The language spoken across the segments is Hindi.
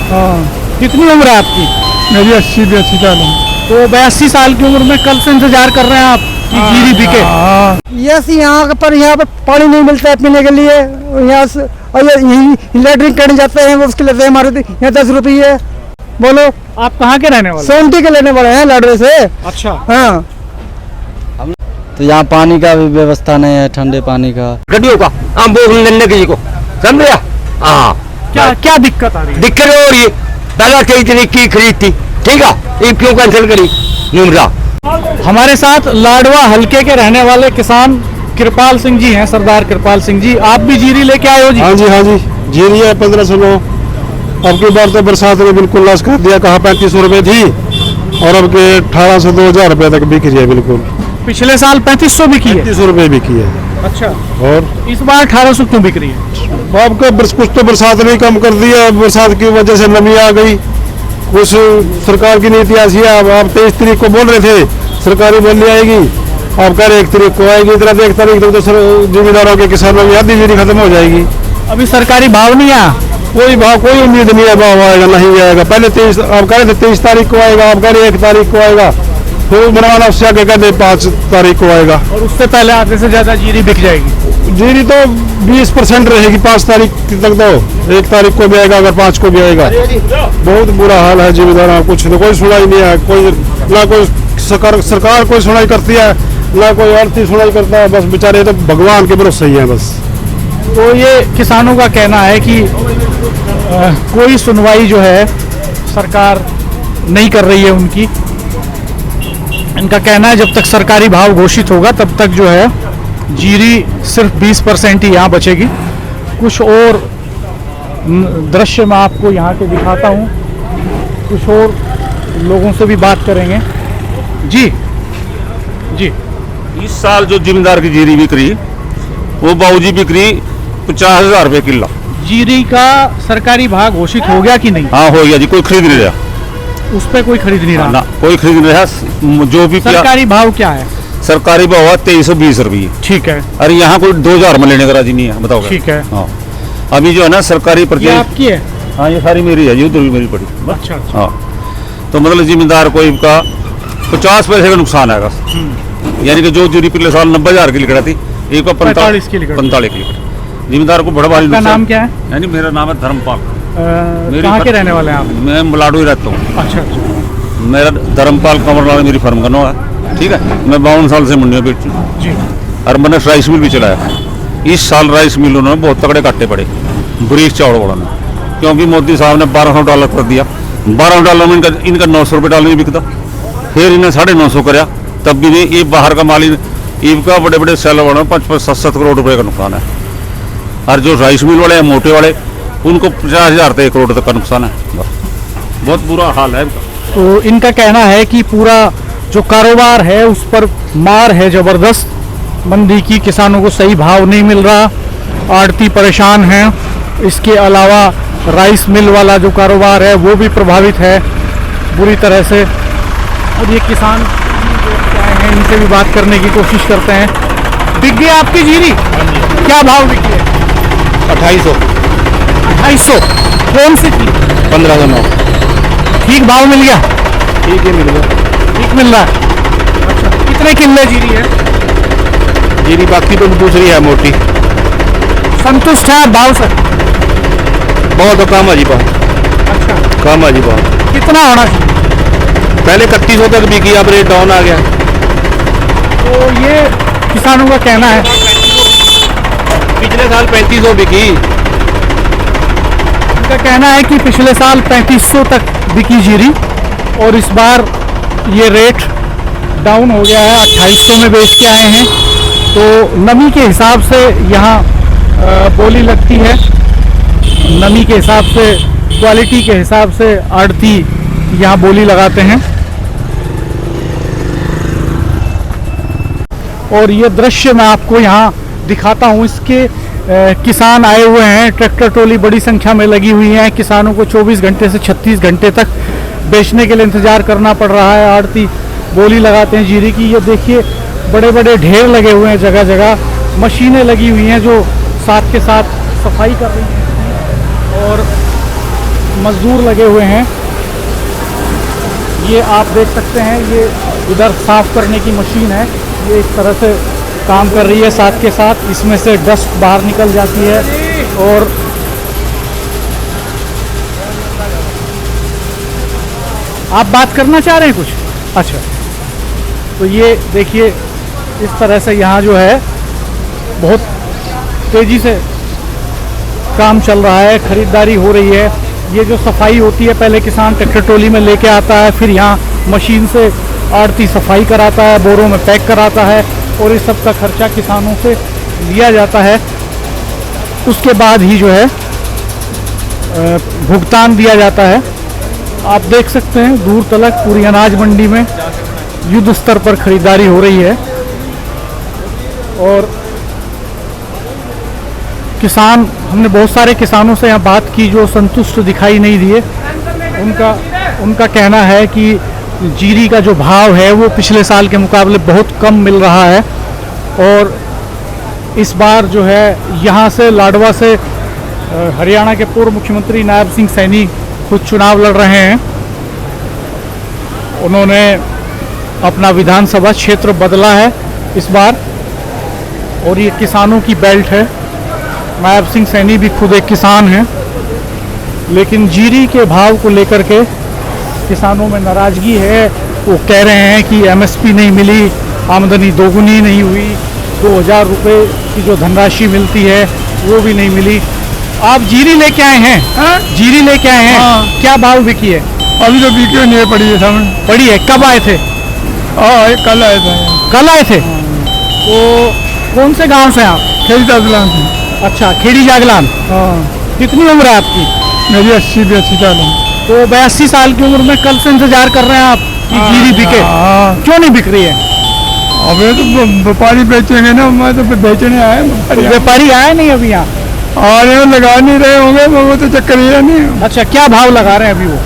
हाँ। कितनी उम्र है आपकी? मेरी 80-82 साल है। तो 82 साल की उम्र में कल से इंतजार कर रहे हैं आप कि जीरी बिके? यस, यहाँ पर पानी नहीं मिलता है पीने के लिए। यहाँ से और यही लेटरिन करने जाते हैं, वो उसके लेते हैं हमारे यहाँ 10 रुपये। बोलो, आप कहाँ के रहने वाले? सोनती के लेने वाले हैं, लाडवे से। अच्छा। हाँ। तो यहाँ पानी का भी व्यवस्था नहीं है, ठंडे पानी का। गड्डियों का हम बोलने की को समझ। हाँ, क्या क्या दिक्कत आ रही है? दिक्कत हो रही है। पहला 23 तारीख की खरीद थी, ठीक है, ये क्यों कैंसिल करी? नुमरा हमारे साथ लाडवा हलके के रहने वाले किसान कृपाल सिंह जी हैं, सरदार कृपाल सिंह जी। आप भी जीरी लेके आए हो जी? हाँ जी, हाँ जी, जीरी है 1509। अब की बार तो बरसात ने बिल्कुल लॉस कर दिया। कहाँ 3500 रुपये थी और अब के 1800-2000 रुपये तक बिक रही है। बिल्कुल पिछले साल 3500 बिकी है। 3500 रुपये बिकी है। अच्छा। और इस बार 1800 क्यों बिक रही है? आपका कुछ तो बरसात ने कम कर दिया। बरसात की वजह से नमी आ गई। कुछ सरकार की नीति ऐसी है। आप 23 तारीख को बोल रहे थे सरकारी बोली आएगी, आप कह रहे 1 तारीख को आएगी। इतना 1 तारीख तक तो जिम्मेदारों के किसानों की आधी जीरी खत्म हो जाएगी। अभी सरकारी भाव नहीं आया? कोई भाव, कोई उम्मीद नहीं है भाव आएगा, नहीं आएगा। पहले 23 आप कह रहे थे 23 तारीख को आएगा, आप कह रहे 1 तारीख को आएगा। फिर बनवाना उससे आगे कहते 5 तारीख को आएगा। और उससे पहले आधे से ज्यादा जीरी बिक जाएगी। जीरी तो 20% रहेगी 5 तारीख तक। तो 1 तारीख को भी आएगा, अगर 5 को भी आएगा। बहुत बुरा हाल है जिम्मेदार। कुछ तो कोई सुनाई नहीं है, कोई ना कोई सरकार कोई सुनाई करती है, ना कोई आर्थिक सुनाई करता है। बस बेचारे तो भगवान के भरोसे ही है बस। तो ये किसानों का कहना है कि कोई सुनवाई जो है सरकार नहीं कर रही है उनकी। इनका कहना है जब तक सरकारी भाव घोषित होगा तब तक जो है जीरी सिर्फ 20% ही यहाँ बचेगी। कुछ और दृश्य मैं आपको यहाँ के दिखाता हूँ, कुछ और लोगों से भी बात करेंगे। जी जी। इस साल जो जिम्मेदार की जीरी बिक रही वो बाबूजी बिक रही 50,000 रुपये किलो। जीरी का सरकारी भाव घोषित हो गया कि नहीं? हाँ, हो गया जी। कोई खरीद नहीं रहा उस पर कोई खरीद नहीं रहा ना, कोई खरीद नहीं रहा। जो भी सरकारी भाव क्या है? सरकारी भाव है 2320 रुपये। ठीक है। अरे यहाँ कोई 2000 में लेने का राजी नहीं है, बताओ। ठीक है। हाँ, अभी जो है ना सरकारी पर्ची आपकी है? हाँ, ये सारी मेरी है, ये उधर भी मेरी पड़ी। अच्छा। हाँ, तो मतलब जिम्मेदार कोई का 50 पैसे का नुकसान आएगा। यानी कि जो जीरी पिछले साल 90,000 की लिखा थी, एक को 45 की लिखा। जिम्मेदार को बड़ा भारी नुकसान। नाम क्या है? यानी मेरा नाम है धर्मपाल। कहाँ के रहने वाले हैं आप? मैं मलाडू ही रहता हूँ। अच्छा अच्छा। मेरा धर्मपाल कंवरलाल मेरी फर्म का नाम है, ठीक है। मैं 52 साल से मंडियों बेच चुका जी। और मैंने राइस मिल भी चलाया। इस साल राइस मिलों ने बहुत तगड़े काटे पड़े ब्रीफ चावल वालों ने, क्योंकि मोदी साहब ने $1200 कर दिया। $12 में इनका 900 रुपये डाल नहीं बिकता। फिर इन्हें 950 कराया, तब भी नहीं। ये बाहर का माल ईब का बड़े बड़े सेल वालों में 5-7 करोड़ रुपए का नुकसान है। और जो राइस मिल वाले हैं मोटे वाले, उनको 50,000 से 1 करोड़ तक का नुकसान है। बहुत बुरा हाल है इनका। तो इनका कहना है कि पूरा जो कारोबार है उस पर मार है जबरदस्त। मंदी की, किसानों को सही भाव नहीं मिल रहा, आड़ती परेशान हैं। इसके अलावा राइस मिल वाला जो कारोबार है वो भी प्रभावित है बुरी तरह से। और ये किसान आए हैं, इनसे भी बात करने की कोशिश करते हैं। बिक गई आपकी जीरी? क्या भाव बिकी है? 2800। 2800। कौन सी थी? 1509। ठीक भाव मिल गया? ठीक है, मिल गया। ठीक मिल रहा है। अच्छा, कितने किले जीरी है? जीरी बाकी तो दूसरी है मोटी। संतुष्ट है भाव से? बहुत कम है जी, बहुत अच्छा। कम है जी, बहुत। कितना होना चाहिए? पहले 3100 तक बिकी, अब रेट डाउन आ गया। तो ये किसानों का कहना है। पिछले साल 3500 बिकी। इनका कहना है कि पिछले साल 3500 तक बिकी जीरी और इस बार ये रेट डाउन हो गया है, 2800 में बेच के आए हैं। तो नमी के हिसाब से यहाँ बोली लगती है, नमी के हिसाब से, क्वालिटी के हिसाब से आड़ती यहाँ बोली लगाते हैं। और ये दृश्य मैं आपको यहाँ दिखाता हूँ। इसके किसान आए हुए हैं, ट्रैक्टर ट्रॉली बड़ी संख्या में लगी हुई है। किसानों को 24 घंटे से 36 घंटे तक बेचने के लिए इंतज़ार करना पड़ रहा है। आड़ती बोली लगाते हैं जीरी की। ये देखिए बड़े बड़े ढेर लगे हुए हैं, जगह जगह मशीनें लगी हुई हैं जो साथ के साथ सफाई कर रही हैं। और मजदूर लगे हुए हैं। ये आप देख सकते हैं, ये इधर साफ करने की मशीन है, ये इस तरह से काम कर रही है। साथ के साथ इसमें से डस्ट बाहर निकल जाती है। और आप बात करना चाह रहे हैं कुछ? अच्छा, तो ये देखिए इस तरह से यहाँ जो है बहुत तेज़ी से काम चल रहा है, ख़रीदारी हो रही है। ये जो सफाई होती है, पहले किसान ट्रैक्टर ट्रॉली में लेके आता है, फिर यहाँ मशीन से आड़ती सफाई कराता है, बोरों में पैक कराता है और इस सब का खर्चा किसानों से लिया जाता है। उसके बाद ही जो है भुगतान दिया जाता है। आप देख सकते हैं दूर तलक पूरी अनाज मंडी में युद्ध स्तर पर खरीदारी हो रही है। और किसान, हमने बहुत सारे किसानों से यहाँ बात की जो संतुष्ट दिखाई नहीं दिए। उनका कहना है कि जीरी का जो भाव है वो पिछले साल के मुकाबले बहुत कम मिल रहा है। और इस बार जो है यहाँ से लाडवा से हरियाणा के पूर्व मुख्यमंत्री नायब सिंह सैनी खुद चुनाव लड़ रहे हैं। उन्होंने अपना विधानसभा क्षेत्र बदला है इस बार और ये किसानों की बेल्ट है। नायब सिंह सैनी भी खुद एक किसान हैं, लेकिन जीरी के भाव को लेकर के किसानों में नाराज़गी है। वो कह रहे हैं कि एमएसपी नहीं मिली, आमदनी दोगुनी नहीं हुई, 2000 रुपये की जो धनराशि मिलती है वो भी नहीं मिली। आप जीरी लेके आए हैं? हाँ? जीरी लेके आए हैं? हाँ। क्या भाव बिकी है? अभी तो बिकी नहीं है, पड़ी है सामने। पड़ी है? कब आए थे? कल आए थे। कल आए थे? तो कौन से गांव से आप? खेड़ी जागलान से। अच्छा, खेड़ी जागलान। हाँ। कितनी उम्र है आपकी? मेरी 80-82 साल है। तो 82 साल की उम्र में कल से इंतजार कर रहे हैं आप कि जीरी बिके? क्यों नहीं बिक रही है? अबे तो व्यापारी बेचेंगे ना, मैं तो बेचने आए। व्यापारी आए नहीं अभी यहाँ? आ रहे हो, लगा नहीं रहे होंगे, वो तो चक्कर ही है नहीं। अच्छा, क्या भाव लगा रहे हैं अभी वो?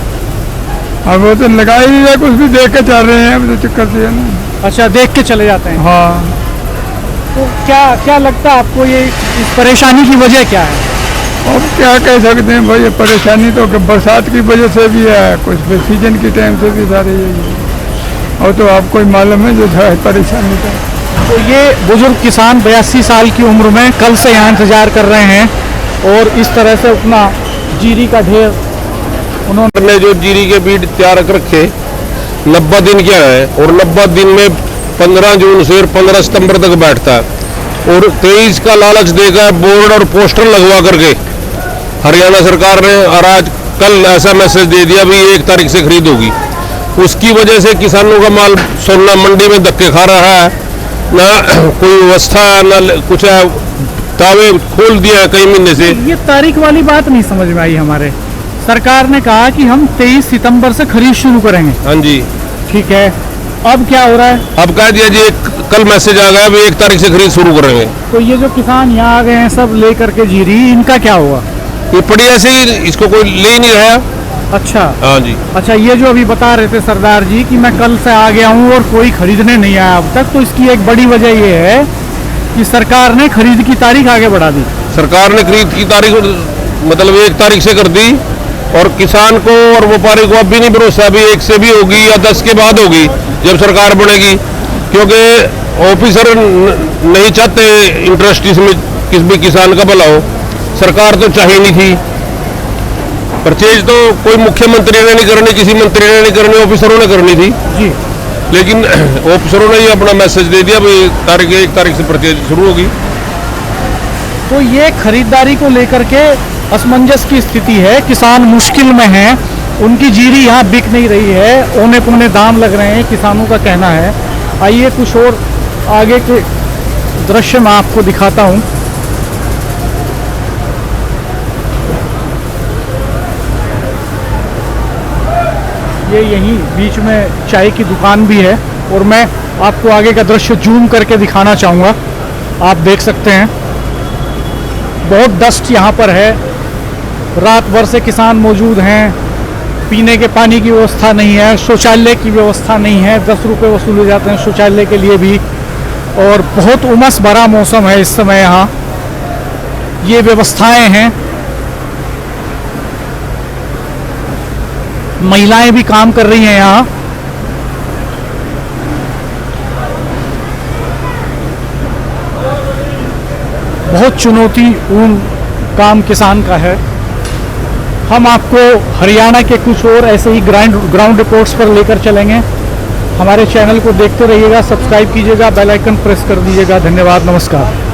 अब वो तो लगा ही नहीं है, कुछ भी देख के चल रहे हैं, तो चक्कर से है ना। अच्छा, देख के चले जाते हैं। हाँ। तो क्या लगता है आपको, ये इस परेशानी की वजह क्या है? अब क्या कह सकते हैं भाई, ये परेशानी तो बरसात की वजह से भी है, कुछ भी सीजन की टाइम से भी सारी है। और तो आपको ही मालूम है जो है परेशानी का। तो ये बुजुर्ग किसान 82 साल की उम्र में कल से यहाँ इंतजार कर रहे हैं और इस तरह से अपना जीरी का ढेर उन्होंने जो जीरी के बीज तैयार कर रखे 90 दिन क्या है, और 90 दिन में 15 जून से 15 सितंबर तक बैठता है। और 23 का लालच देकर बोर्ड और पोस्टर लगवा करके हरियाणा सरकार ने और आज कल ऐसा मैसेज दे दिया भी 1 तारीख से खरीद होगी। उसकी वजह से किसानों का माल सोना मंडी में धक्के खा रहा है, ना कोई व्यवस्था ना कुछ है, दावे खोल दिया है कई महीने से। ये तारीख वाली बात नहीं समझ में आई हमारे। सरकार ने कहा कि हम 23 सितंबर से खरीद शुरू करेंगे। हाँ जी, ठीक है, अब क्या हो रहा है? अब कह दिया जी कल मैसेज आ गया, 1 तारीख से खरीद शुरू करेंगे। तो ये जो किसान यहाँ आ गए हैं सब लेकर के जीरी, इनका क्या हुआ? ये पड़ी ऐसे ही, इसको कोई ले ही नहीं रहा। अच्छा। हाँ जी। अच्छा, ये जो अभी बता रहे थे सरदार जी कि मैं कल से आ गया हूँ और कोई खरीदने नहीं आया अब तक, तो इसकी एक बड़ी वजह ये है कि सरकार ने खरीद की तारीख आगे बढ़ा दी। सरकार ने खरीद की तारीख मतलब 1 तारीख से कर दी, और किसान को और व्यापारी को अब भी नहीं भरोसा भी 1 से भी होगी या 10 के बाद होगी जब सरकार बनेगी, क्योंकि ऑफिसर नहीं चाहते इंटरेस्ट इसमें किस भी किसान का भला हो। सरकार तो चाहिए नहीं थी परचेज, तो कोई मुख्यमंत्री ने नहीं करनी, किसी मंत्री ने नहीं करनी, ऑफिसरों ने करनी थी जी। लेकिन ऑफिसरों ने ही अपना मैसेज दे दिया भाई 1 तारीख से परचेज शुरू होगी। तो ये खरीदारी को लेकर के असमंजस की स्थिति है, किसान मुश्किल में हैं, उनकी जीरी यहाँ बिक नहीं रही है, औने पौने दाम लग रहे हैं, किसानों का कहना है। आइए कुछ और आगे के दृश्य मैं आपको दिखाता हूँ। ये यहीं बीच में चाय की दुकान भी है और मैं आपको आगे का दृश्य जूम करके दिखाना चाहूँगा। आप देख सकते हैं बहुत डस्ट यहाँ पर है, रात भर से किसान मौजूद हैं, पीने के पानी की व्यवस्था नहीं है, शौचालय की व्यवस्था नहीं है, 10 रुपये वसूले जाते हैं शौचालय के लिए भी, और बहुत उमस भरा मौसम है इस समय यहाँ। ये व्यवस्थाएं हैं महिलाएं भी काम कर रही हैं यहाँ। बहुत चुनौतीपूर्ण काम किसान का है। हम आपको हरियाणा के कुछ और ऐसे ही ग्राउंड रिपोर्ट्स पर लेकर चलेंगे। हमारे चैनल को देखते रहिएगा, सब्सक्राइब कीजिएगा, बेल आइकन प्रेस कर दीजिएगा। धन्यवाद, नमस्कार।